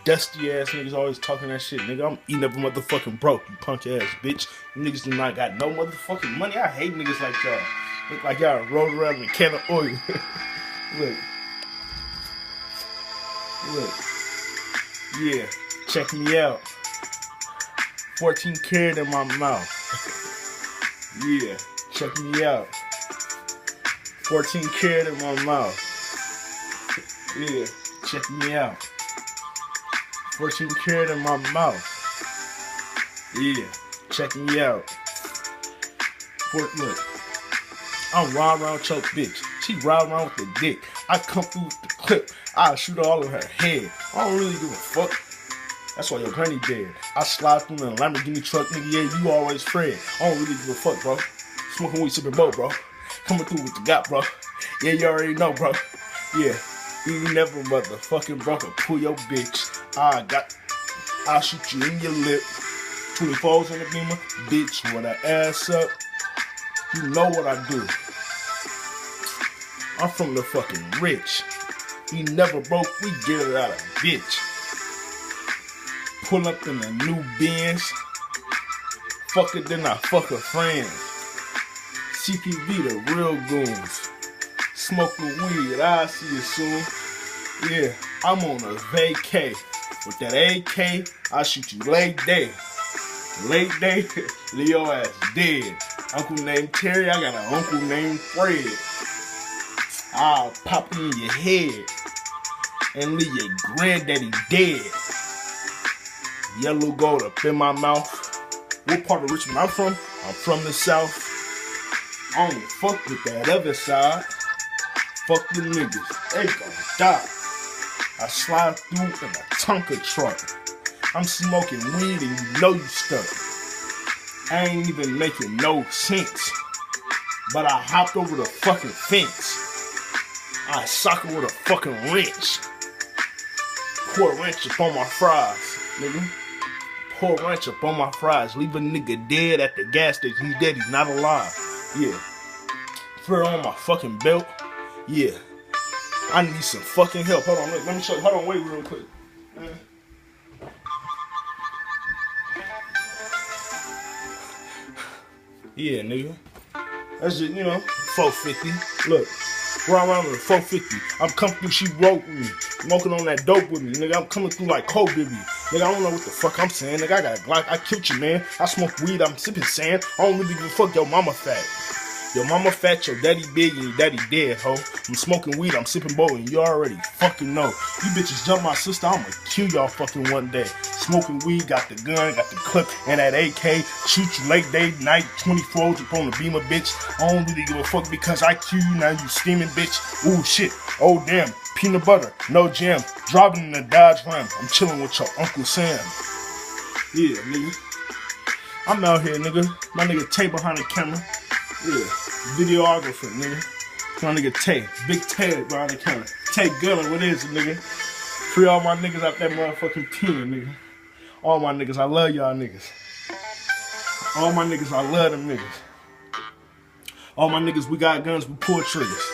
dusty ass niggas always talking that shit, nigga. I'm eating up a motherfucking broke, you punk ass bitch. You niggas do not got no motherfucking money. I hate niggas like y'all. Look like y'all rolled around in a can of oil. Look. Look. Yeah, check me out. 14 karat in my mouth. Yeah, check me out. 14 karat in my mouth. Yeah, check me out. 14 karat in my mouth. Yeah, check me out. Look, I'm riding around with your bitch. She ride around with the dick. I come through with the clip. I shoot her all in her head. I don't really give a fuck. That's why your granny dead. I slide through in a Lamborghini truck, nigga. Yeah, you always Fred. I don't really give a fuck, bro. Smoking weed, sipping boat, bro. Coming through with the gap, bro. Yeah, you already know, bro. Yeah, you never motherfucking bro can pull your bitch. I'll shoot you in your lip. 24s in the beamer, bitch. With her ass up. You know what I do. I'm from the fucking rich. He never broke, we get it out of bitch. Pull up in a new Benz. Fuck it, then I fuck her friends. CPV, the real goons. Smoking weed, I'll see you soon. Yeah, I'm on a vacay. With that AK, I'll shoot you late day. Late day, Leo ass dead. Uncle named Terry, I got an uncle named Fred. I'll pop in your head and leave your granddaddy dead. Yellow gold up in my mouth. What part of Richmond I'm from? I'm from the South. I don't fuck with that other side. Fuck them niggas, they gon' die. I slide through in a Tonka truck. I'm smoking weed and you know you stuck. I ain't even making no sense. But I hopped over the fucking fence. I sock her with a fucking wrench. Pour a wrench up on my fries, nigga. Pour a wrench up on my fries. Leave a nigga dead at the gas station. He's dead, he's not alive. Yeah. Put it on my fucking belt. Yeah. I need some fucking help. Hold on, let me show you. Hold on, wait real quick. Yeah, nigga. That's just, 450. Look. Ride around with a 450. I'm coming through, she wrote me. Smoking on that dope with me. Nigga, I'm coming through like Kobe. Nigga, I don't know what the fuck I'm saying. Nigga, I got a Glock. I killed you, man. I smoke weed. I'm sipping sand. I don't really give a fuck. Your mama fat. Your mama fat, your daddy big, and your daddy dead, ho. I'm smoking weed. I'm sipping bowl, and you already fucking know. You bitches jump my sister. I'ma kill y'all fucking one day. Smoking weed, got the gun, got the clip, and that AK. Shoot you late day, night, 24s up on the beamer, bitch. I don't really give a fuck because I kill you, now you steaming, bitch. Ooh, shit. Oh, damn. Peanut butter, no jam. Driving in the Dodge Ram. I'm chilling with your Uncle Sam. Yeah, nigga. I'm out here, nigga. My nigga Tay behind the camera. Yeah. Videographer, nigga. My nigga Tay. Big Tay behind the camera. Tay Gunner, what is it, nigga? Free all my niggas out that motherfucking pen, nigga. All my niggas, I love y'all niggas. All my niggas, I love them niggas. All my niggas, we got guns, we pull triggers.